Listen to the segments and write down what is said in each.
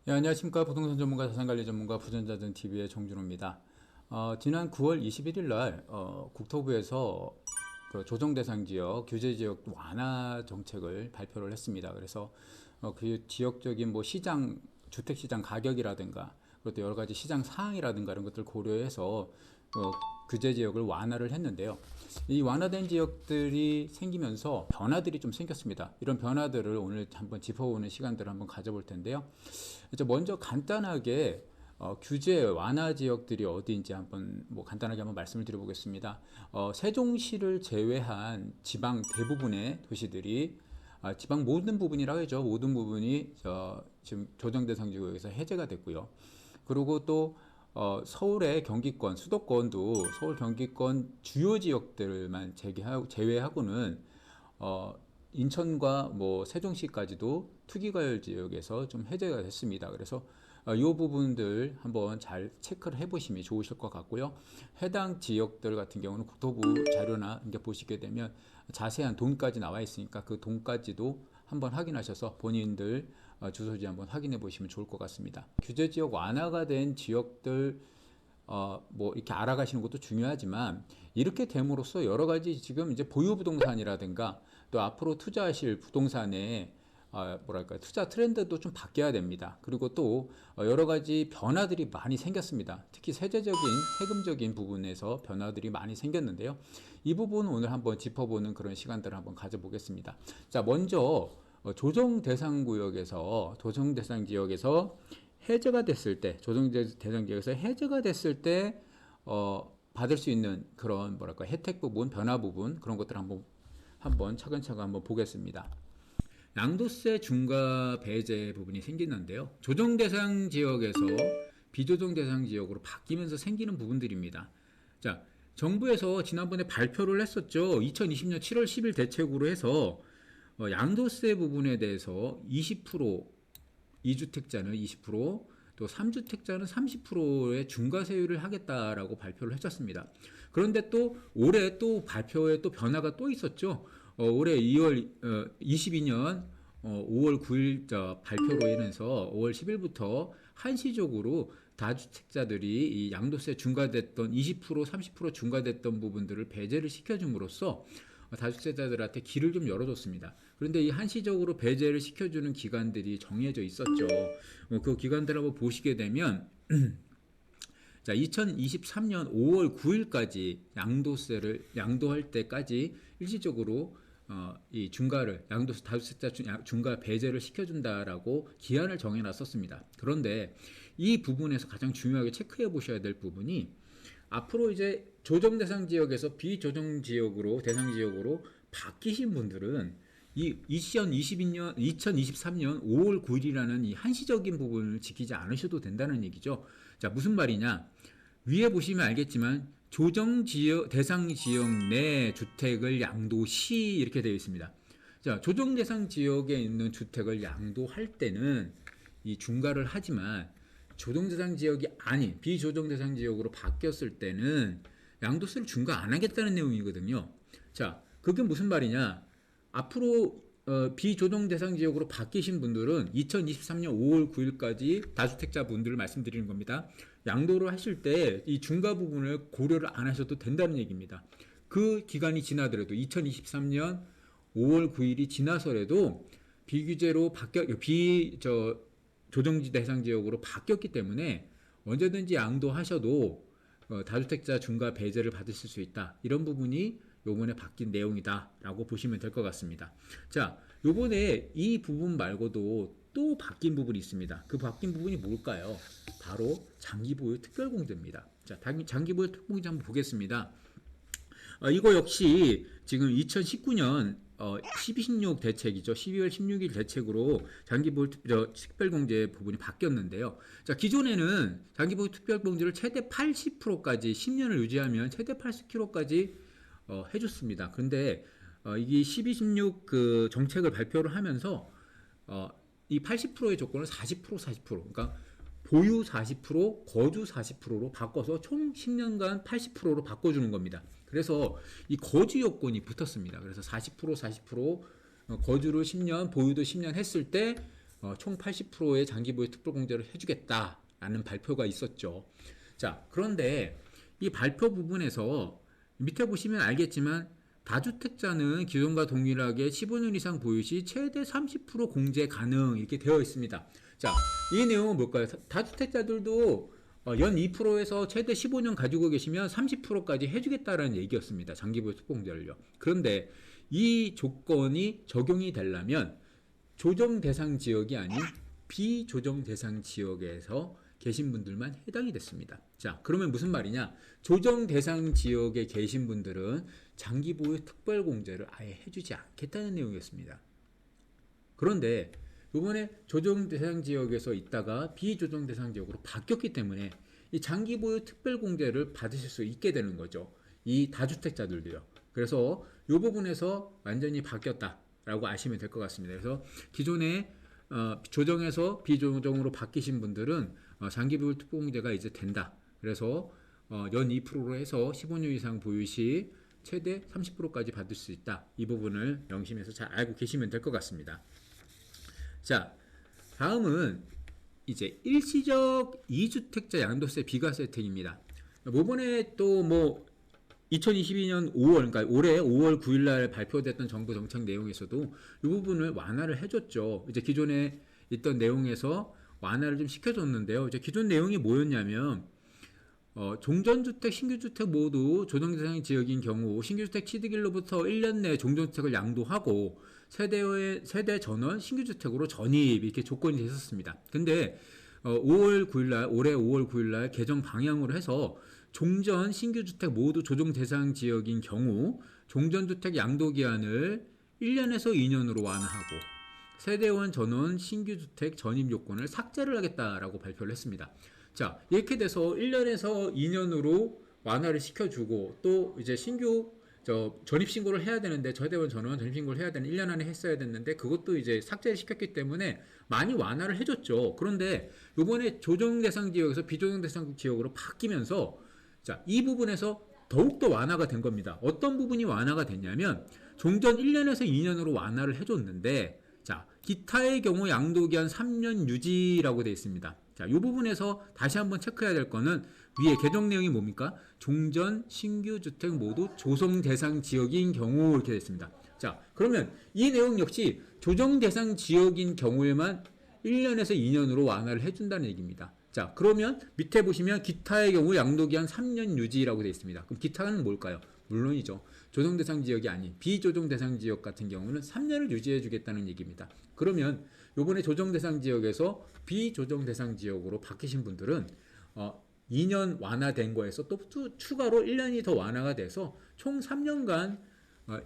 예, 안녕하십니까. 부동산 전문가, 자산관리 전문가, 부전자전 TV의 정준호입니다. 지난 9월 21일 날 국토부에서 그 조정대상지역, 규제지역 완화 정책을 발표를 했습니다. 그래서 그 지역적인 뭐 시장, 주택시장 가격이라든가 그것도 여러 가지 시장 사항이라든가 이런 것들 고려해서 규제 지역을 완화를 했는데요. 이 완화된 지역들이 생기면서 변화들이 좀 생겼습니다. 이런 변화들을 오늘 한번 짚어보는 시간들을 한번 가져볼 텐데요. 먼저 간단하게 규제 완화 지역들이 어디인지 한번 간단하게 한번 말씀을 드려보겠습니다. 세종시를 제외한 지방 대부분의 도시들이 지방 모든 부분이라고 하죠. 모든 부분이 지금 조정 대상 지역에서 해제가 됐고요. 그리고 또 서울의 경기권, 수도권도 서울 경기권 주요 지역들만 제외하고는 인천과 뭐 세종시까지도 투기과열 지역에서 좀 해제가 됐습니다. 그래서 이 부분들 한번 잘 체크를 해보시면 좋으실 것 같고요. 해당 지역들 같은 경우는 국토부 자료나 이렇게 보시게 되면 자세한 돈까지 나와 있으니까 그 돈까지도 한번 확인하셔서 본인들 주소지 한번 확인해 보시면 좋을 것 같습니다. 규제 지역 완화가 된 지역들 뭐 이렇게 알아가시는 것도 중요하지만 이렇게 됨으로써 여러 가지 지금 이제 보유 부동산이라든가 또 앞으로 투자하실 부동산의 뭐랄까 투자 트렌드도 좀 바뀌어야 됩니다. 그리고 또 여러 가지 변화들이 많이 생겼습니다. 특히 세제적인 세금적인 부분에서 변화들이 많이 생겼는데요. 이 부분 오늘 한번 짚어보는 그런 시간들을 한번 가져보겠습니다. 자, 먼저 조정 대상 구역에서 조정 대상 지역에서 해제가 됐을 때 조정 대상 지역에서 해제가 됐을 때 받을 수 있는 그런 뭐랄까 혜택 부분, 변화 부분 그런 것들을 한번 차근차근 한번 보겠습니다. 양도세 중과 배제 부분이 생기는데요. 조정 대상 지역에서 비조정 대상 지역으로 바뀌면서 생기는 부분들입니다. 자, 정부에서 지난번에 발표를 했었죠. 2020년 7월 10일 대책으로 해서 양도세 부분에 대해서 20%, 2주택자는 20%, 또 3주택자는 30%의 중과세율을 하겠다라고 발표를 했었습니다. 그런데 또 올해 또 발표에 또 변화가 또 있었죠. 올해 22년 5월 9일 발표로 인해서 5월 10일부터 한시적으로 다주택자들이 이 양도세 중과됐던 20%, 30% 중과됐던 부분들을 배제를 시켜줌으로써 다주택자들한테 길을 좀 열어줬습니다. 그런데 이 한시적으로 배제를 시켜주는 기간들이 정해져 있었죠. 그 기간들을 한번 보시게 되면 자, 2023년 5월 9일까지 양도세를 양도할 때까지 일시적으로 이 중과를 양도세 다주택자 중과 배제를 시켜준다라고 기한을 정해놨었습니다. 그런데 이 부분에서 가장 중요하게 체크해 보셔야 될 부분이 앞으로 이제 조정 대상 지역에서 비조정 지역으로 대상 지역으로 바뀌신 분들은 이 2023년 5월 9일이라는 이 한시적인 부분을 지키지 않으셔도 된다는 얘기죠. 자, 무슨 말이냐? 위에 보시면 알겠지만 조정 지역 대상 지역 내 주택을 양도시 이렇게 되어 있습니다. 자, 조정 대상 지역에 있는 주택을 양도할 때는 이 중과를 하지만 조정 대상 지역이 아닌 비조정 대상 지역으로 바뀌었을 때는 양도세를 중과 안 하겠다는 내용이거든요. 자, 그게 무슨 말이냐? 앞으로 비조정 대상 지역으로 바뀌신 분들은 2023년 5월 9일까지 다주택자 분들을 말씀드리는 겁니다. 양도를 하실 때 이 중과 부분을 고려를 안 하셔도 된다는 얘기입니다. 그 기간이 지나더라도 2023년 5월 9일이 지나서라도 비규제로 조정지 대상 지역으로 바뀌었기 때문에 언제든지 양도하셔도 다주택자 중과 배제를 받으실 수 있다. 이런 부분이 요번에 바뀐 내용이다 라고 보시면 될 것 같습니다. 자, 요번에 이 부분 말고도 또 바뀐 부분이 있습니다. 그 바뀐 부분이 뭘까요? 바로 장기보유 특별공제입니다. 자, 장기보유 특별공제 한번 보겠습니다. 이거 역시 지금 2019년 1216 대책이죠. 12월 16일 대책으로 장기보유 특별공제 부분이 바뀌었는데요. 자, 기존에는 장기보유 특별공제를 최대 80%까지 10년을 유지하면 최대 80kg까지 해줬습니다. 그런데 이게 1216 그 정책을 발표를 하면서 이 80%의 조건을 40%, 그러니까 보유 40%, 거주 40%로 바꿔서 총 10년간 80%로 바꿔주는 겁니다. 그래서 이 거주 요건이 붙었습니다. 그래서 40%, 거주를 10년, 보유도 10년 했을 때 총 80%의 장기보유 특별공제를 해주겠다라는 발표가 있었죠. 자, 그런데 이 발표 부분에서 밑에 보시면 알겠지만 다주택자는 기존과 동일하게 15년 이상 보유 시 최대 30% 공제 가능 이렇게 되어 있습니다. 자, 이 내용은 뭘까요? 다주택자들도 연 2%에서 최대 15년 가지고 계시면 30%까지 해주겠다라는 얘기였습니다. 장기보유 특공제를요. 그런데 이 조건이 적용이 되려면 조정 대상 지역이 아닌 비조정 대상 지역에서 계신 분들만 해당이 됐습니다. 자, 그러면 무슨 말이냐? 조정 대상 지역에 계신 분들은 장기보유 특별공제를 아예 해주지 않겠다는 내용이었습니다. 그런데 이번에 조정 대상 지역에서 있다가 비조정 대상 지역으로 바뀌었기 때문에 이 장기보유 특별공제를 받으실 수 있게 되는 거죠. 이 다주택자들도요. 그래서 이 부분에서 완전히 바뀌었다라고 아시면 될 것 같습니다. 그래서 기존에 조정에서 비조정으로 바뀌신 분들은 장기보유 특별공제가 이제 된다. 그래서 연 2%로 해서 15년 이상 보유 시 최대 30%까지 받을 수 있다. 이 부분을 명심해서 잘 알고 계시면 될 것 같습니다. 자, 다음은 이제 일시적 2주택자 양도세 비과세 혜택입니다. 이번에 또 2022년 5월, 그러니까 올해 5월 9일 날 발표됐던 정부 정책 내용에서도 이 부분을 완화를 해줬죠. 이제 기존에 있던 내용에서 완화를 좀 시켜줬는데요. 이제 기존 내용이 뭐였냐면, 종전주택, 신규주택 모두 조정대상 지역인 경우 신규주택 취득일로부터 1년 내 종전주택을 양도하고 세대 전원 신규주택으로 전입 이렇게 조건이 됐었습니다. 근데 5월 9일날 올해 5월 9일날 개정 방향으로 해서 종전 신규주택 모두 조정대상 지역인 경우 종전주택 양도기한을 1년에서 2년으로 완화하고 세대원 전원 신규주택 전입 요건을 삭제를 하겠다라고 발표를 했습니다. 자, 이렇게 돼서 1년에서 2년으로 완화를 시켜주고 또 이제 신규 전입신고를 해야 되는데 세대원 전원 전입신고를 해야 되는 1년 안에 했어야 됐는데 그것도 이제 삭제를 시켰기 때문에 많이 완화를 해줬죠. 그런데 이번에 조정대상 지역에서 비조정대상 지역으로 바뀌면서 자, 이 부분에서 더욱더 완화가 된 겁니다. 어떤 부분이 완화가 됐냐면 종전 1년에서 2년으로 완화를 해줬는데 자, 기타의 경우 양도기한 3년 유지라고 되어 있습니다. 자, 이 부분에서 다시 한번 체크해야 될 거는 위에 개정 내용이 뭡니까? 종전 신규 주택 모두 조정 대상 지역인 경우 이렇게 되어 있습니다. 자, 그러면 이 내용 역시 조정 대상 지역인 경우에만 1년에서 2년으로 완화를 해준다는 얘기입니다. 자, 그러면 밑에 보시면 기타의 경우 양도기한 3년 유지라고 되어 있습니다. 그럼 기타는 뭘까요? 물론이죠. 조정 대상 지역이 아닌 비조정 대상 지역 같은 경우는 3년을 유지해 주겠다는 얘기입니다. 그러면 요번에 조정 대상 지역에서 비조정 대상 지역으로 바뀌신 분들은 2년 완화된 거에서 또 추가로 1년이 더 완화가 돼서 총 3년간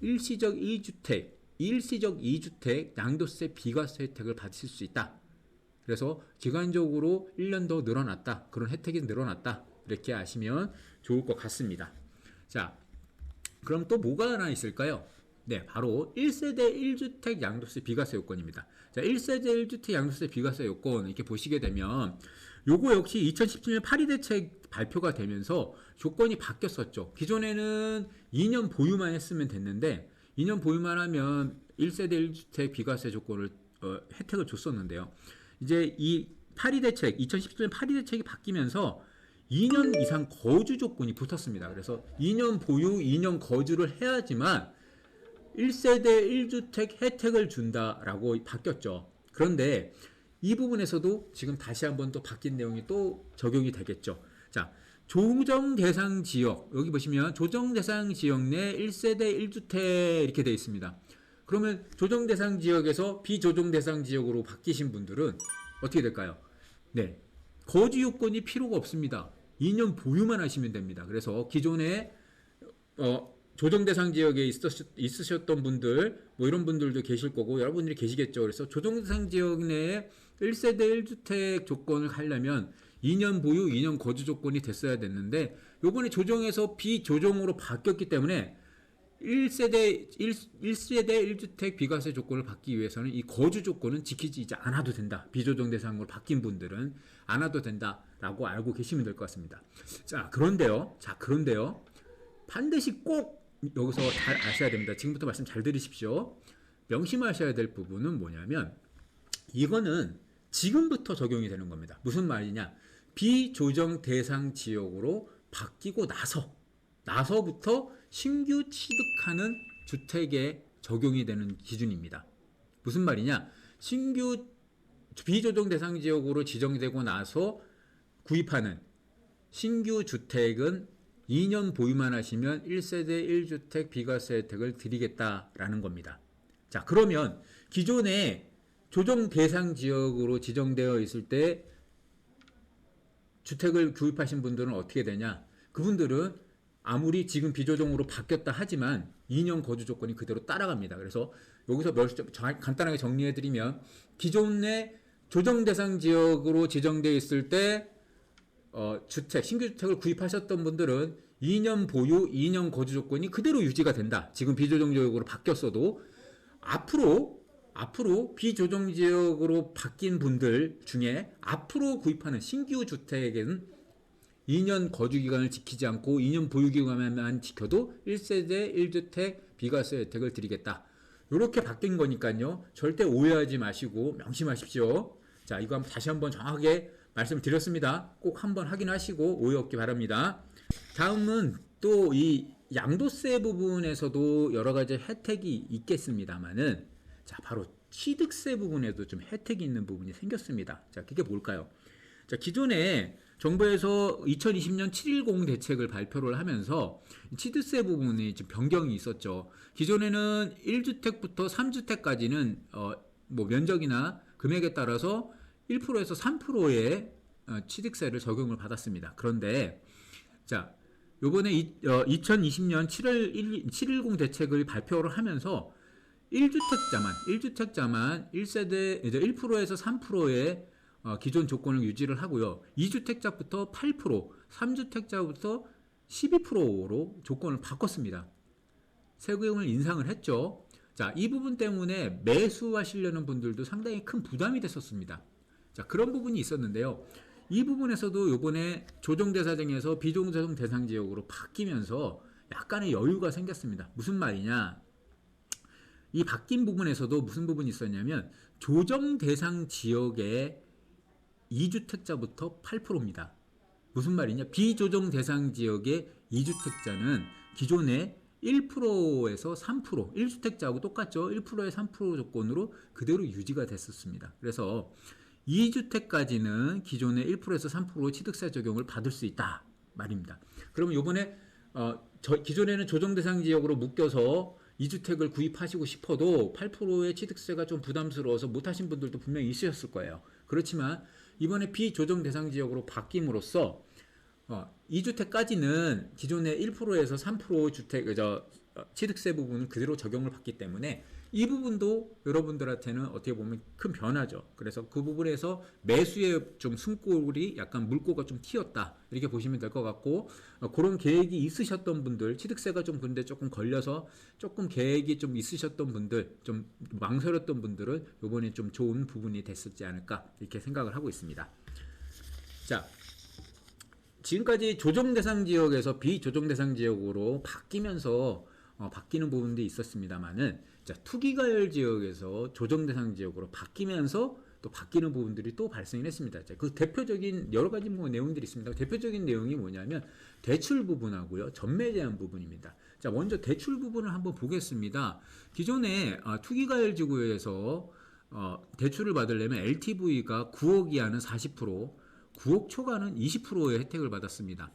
일시적 2주택 양도세 비과세 혜택을 받으실 수 있다. 그래서 기간적으로 1년 더 늘어났다. 그런 혜택이 늘어났다. 이렇게 아시면 좋을 것 같습니다. 자, 그럼 또 뭐가 하나 있을까요? 네, 바로 1세대 1주택 양도세 비과세 요건입니다. 자, 1세대 1주택 양도세 비과세 요건 이렇게 보시게 되면 요거 역시 2017년 파리 대책 발표가 되면서 조건이 바뀌었었죠. 기존에는 2년 보유만 했으면 됐는데 2년 보유만 하면 1세대 1주택 비과세 조건을 혜택을 줬었는데요. 이제 이 파리 대책 2017년 파리 대책이 바뀌면서 2년 이상 거주 조건이 붙었습니다. 그래서 2년 보유, 2년 거주를 해야지만 1세대 1주택 혜택을 준다라고 바뀌었죠. 그런데 이 부분에서도 지금 다시 한번 또 바뀐 내용이 또 적용이 되겠죠. 자, 조정 대상 지역, 여기 보시면 조정 대상 지역 내 1세대 1주택 이렇게 되어 있습니다. 그러면 조정 대상 지역에서 비조정 대상 지역으로 바뀌신 분들은 어떻게 될까요? 네, 거주 요건이 필요가 없습니다. 2년 보유만 하시면 됩니다. 그래서 기존에 조정 대상 지역에 있으셨던 분들, 이런 분들도 계실 거고 여러분들이 계시겠죠. 그래서 조정 대상 지역 내에 1세대 1주택 조건을 하려면 2년 보유, 2년 거주 조건이 됐어야 됐는데 요번에 조정에서 비조정으로 바뀌었기 때문에 1세대 1주택 비과세 조건을 받기 위해서는 이 거주 조건은 지키지 이제 않아도 된다. 비조정 대상으로 바뀐 분들은 안 와도 된다라고 알고 계시면 될 것 같습니다. 자, 그런데요. 반드시 꼭 여기서 잘 아셔야 됩니다. 지금부터 말씀 잘 들으십시오. 명심하셔야 될 부분은 뭐냐면 이거는 지금부터 적용이 되는 겁니다. 무슨 말이냐? 비조정 대상 지역으로 바뀌고 나서부터 신규 취득하는 주택에 적용이 되는 기준입니다. 무슨 말이냐? 신규 비조정 대상 지역으로 지정되고 나서 구입하는 신규 주택은 2년 보유만 하시면 1세대 1주택 비과세 혜택을 드리겠다라는 겁니다. 자, 그러면 기존에 조정 대상 지역으로 지정되어 있을 때 주택을 구입하신 분들은 어떻게 되냐? 그분들은 아무리 지금 비조정으로 바뀌었다 하지만 2년 거주 조건이 그대로 따라갑니다. 그래서 여기서 간단하게 정리해드리면 기존에 조정 대상 지역으로 지정되어 있을 때 신규 주택을 구입하셨던 분들은 2년 보유, 2년 거주 조건이 그대로 유지가 된다. 지금 비조정 지역으로 바뀌었어도 앞으로 비조정 지역으로 바뀐 분들 중에 앞으로 구입하는 신규 주택에는 2년 거주 기간을 지키지 않고 2년 보유 기간만 지켜도 1세대 1주택 비과세 혜택을 드리겠다. 이렇게 바뀐 거니까요. 절대 오해하지 마시고 명심하십시오. 자, 이거 다시 한번 정확하게 말씀드렸습니다. 꼭 한번 확인하시고 오해 없기 바랍니다. 다음은 또 이 양도세 부분에서도 여러 가지 혜택이 있겠습니다만은, 자, 바로 취득세 부분에도 좀 혜택이 있는 부분이 생겼습니다. 자, 그게 뭘까요? 자, 기존에 정부에서 2020년 710 대책을 발표를 하면서 취득세 부분이 좀 변경이 있었죠. 기존에는 1주택부터 3주택까지는 뭐 면적이나 금액에 따라서 1%에서 3%의 취득세를 적용을 받았습니다. 그런데 자, 요번에 2020년 710 대책을 발표를 하면서 1주택자만 1세대 이제 1%에서 3%의 기존 조건을 유지를 하고요. 2주택자부터 8%, 3주택자부터 12%로 조건을 바꿨습니다. 세금을 인상을 했죠. 자, 이 부분 때문에 매수하시려는 분들도 상당히 큰 부담이 됐었습니다. 자, 그런 부분이 있었는데요. 이 부분에서도 이번에 조정대상에서 비조정 대상 지역으로 바뀌면서 약간의 여유가 생겼습니다. 무슨 말이냐? 이 바뀐 부분에서도 무슨 부분이 있었냐면 조정 대상 지역의 2주택자부터 8%입니다. 무슨 말이냐? 비조정 대상 지역의 2주택자는 기존에 1%에서 3%, 1주택자하고 똑같죠. 1%에 3% 조건으로 그대로 유지가 됐었습니다. 그래서 2주택까지는 기존의 1%에서 3% 취득세 적용을 받을 수 있다 말입니다. 그러면 이번에 기존에는 조정 대상 지역으로 묶여서 2주택을 구입하시고 싶어도 8%의 취득세가 좀 부담스러워서 못하신 분들도 분명히 있으셨을 거예요. 그렇지만 이번에 비조정 대상 지역으로 바뀜으로써 2주택까지는 기존의 1%에서 3% 취득세 부분은 그대로 적용을 받기 때문에 이 부분도 여러분들한테는 어떻게 보면 큰 변화죠. 그래서 그 부분에서 매수에 좀 숨골이 약간 물꼬가 좀 튀었다 이렇게 보시면 될 것 같고, 그런 계획이 있으셨던 분들, 취득세가 좀 근데 조금 걸려서 조금 계획이 좀 있으셨던 분들, 좀 망설였던 분들은 이번에 좀 좋은 부분이 됐었지 않을까 이렇게 생각을 하고 있습니다. 자, 지금까지 조정 대상 지역에서 비조정 대상 지역으로 바뀌면서 바뀌는 부분도 있었습니다만은, 자, 투기과열 지역에서 조정 대상 지역으로 바뀌면서 또 바뀌는 부분들이 또 발생을 했습니다. 자, 그 대표적인 여러 가지 내용들이 있습니다. 대표적인 내용이 뭐냐면 대출 부분하고요, 전매 제한 부분입니다. 자, 먼저 대출 부분을 한번 보겠습니다. 기존에 투기과열 지구에서 대출을 받으려면 LTV가 9억 이하는 40%, 9억 초과는 20%의 혜택을 받았습니다.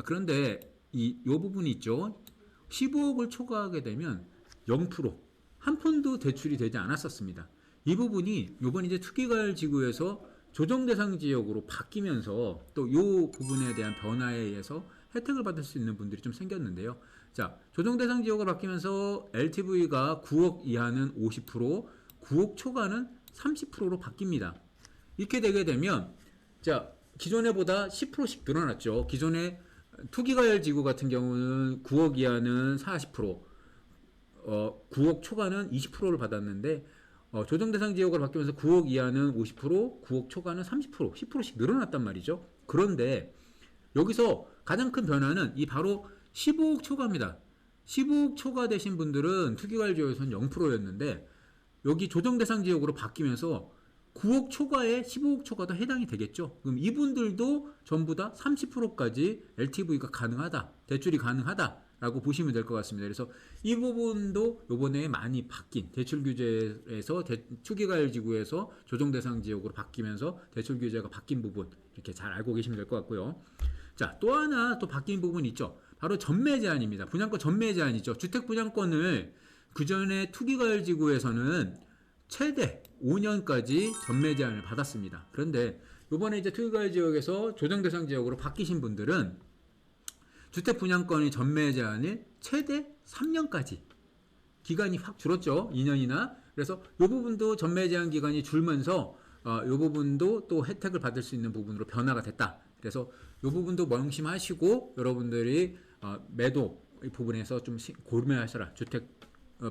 그런데 이 부분이 있죠. 15억을 초과하게 되면 0%, 한 푼도 대출이 되지 않았었습니다. 이 부분이 이번 이제 투기과열 지구에서 조정 대상 지역으로 바뀌면서 또 이 부분에 대한 변화에 의해서 혜택을 받을 수 있는 분들이 좀 생겼는데요. 자, 조정 대상 지역으로 바뀌면서 LTV가 9억 이하는 50%, 9억 초과는 30%로 바뀝니다. 이렇게 되게 되면, 자, 기존에보다 10%씩 늘어났죠. 기존에 투기과열 지구 같은 경우는 9억 이하는 40%, 9억 초과는 20%를 받았는데, 조정 대상 지역으로 바뀌면서 9억 이하는 50%, 9억 초과는 30%, 10%씩 늘어났단 말이죠. 그런데 여기서 가장 큰 변화는 이 바로 15억 초과입니다. 15억 초과 되신 분들은 투기과열 지역에서는 0%였는데 여기 조정 대상 지역으로 바뀌면서 9억 초과에 15억 초과도 해당이 되겠죠. 그럼 이분들도 전부 다 30%까지 LTV가 가능하다, 대출이 가능하다라고 보시면 될 것 같습니다. 그래서 이 부분도 이번에 많이 바뀐 대출 규제에서 투기과열 지구에서 조정 대상 지역으로 바뀌면서 대출 규제가 바뀐 부분 이렇게 잘 알고 계시면 될 것 같고요. 자, 또 하나 또 바뀐 부분이 있죠. 바로 전매 제한입니다. 분양권 전매 제한이죠. 주택 분양권을 그 전에 투기과열 지구에서는 최대 5년까지 전매 제한을 받았습니다. 그런데 이번에 이제 투기과열 지역에서 조정 대상 지역으로 바뀌신 분들은 주택 분양권의 전매 제한을 최대 3년까지 기간이 확 줄었죠. 2년이나. 그래서 이 부분도 전매 제한 기간이 줄면서 이 부분도 또 혜택을 받을 수 있는 부분으로 변화가 됐다. 그래서 이 부분도 명심하시고 여러분들이 매도 부분에서 좀 고민하셔라. 주택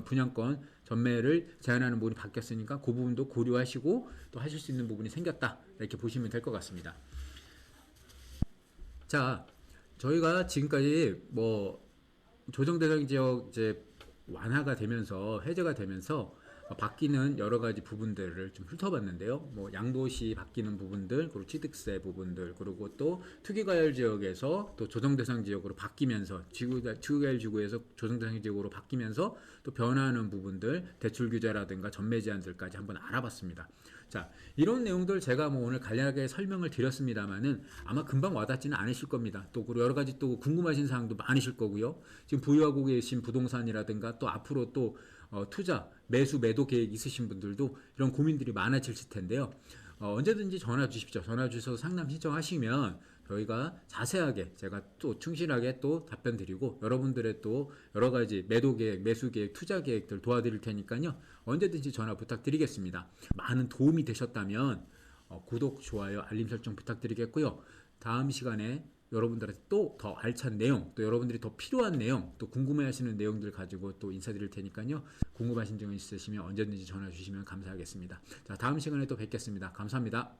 분양권 전매를 제한하는 부분이 바뀌었으니까 그 부분도 고려하시고 또 하실 수 있는 부분이 생겼다. 이렇게 보시면 될 것 같습니다. 자, 저희가 지금까지 뭐 조정 대상 지역 이제 완화가 되면서 해제가 되면서 바뀌는 여러 가지 부분들을 좀 훑어봤는데요. 뭐 양도시 바뀌는 부분들, 그리고 취득세 부분들, 그리고 또 투기과열 지역에서 또 조정 대상 지역으로 바뀌면서 투기과열 지구에서 조정 대상 지역으로 바뀌면서 또 변화하는 부분들, 대출 규제라든가 전매 제한들까지 한번 알아봤습니다. 자, 이런 내용들 제가 뭐 오늘 간략하게 설명을 드렸습니다만은 아마 금방 와닿지는 않으실 겁니다. 또 그리고 여러 가지 또 궁금하신 사항도 많으실 거고요. 지금 보유하고 계신 부동산이라든가 또 앞으로 또 투자, 매수, 매도 계획 있으신 분들도 이런 고민들이 많아질 텐데요. 언제든지 전화 주십시오. 전화 주셔서 상담 신청하시면 저희가 자세하게 제가 또 충실하게 또 답변 드리고 여러분들의 또 여러 가지 매도 계획, 매수 계획, 투자 계획들 도와드릴 테니까요. 언제든지 전화 부탁드리겠습니다. 많은 도움이 되셨다면 구독, 좋아요, 알림 설정 부탁드리겠고요. 다음 시간에 여러분들한테 또 더 알찬 내용, 또 여러분들이 더 필요한 내용, 또 궁금해하시는 내용들 가지고 또 인사드릴 테니까요. 궁금하신 점 있으시면 언제든지 전화 주시면 감사하겠습니다. 자, 다음 시간에 또 뵙겠습니다. 감사합니다.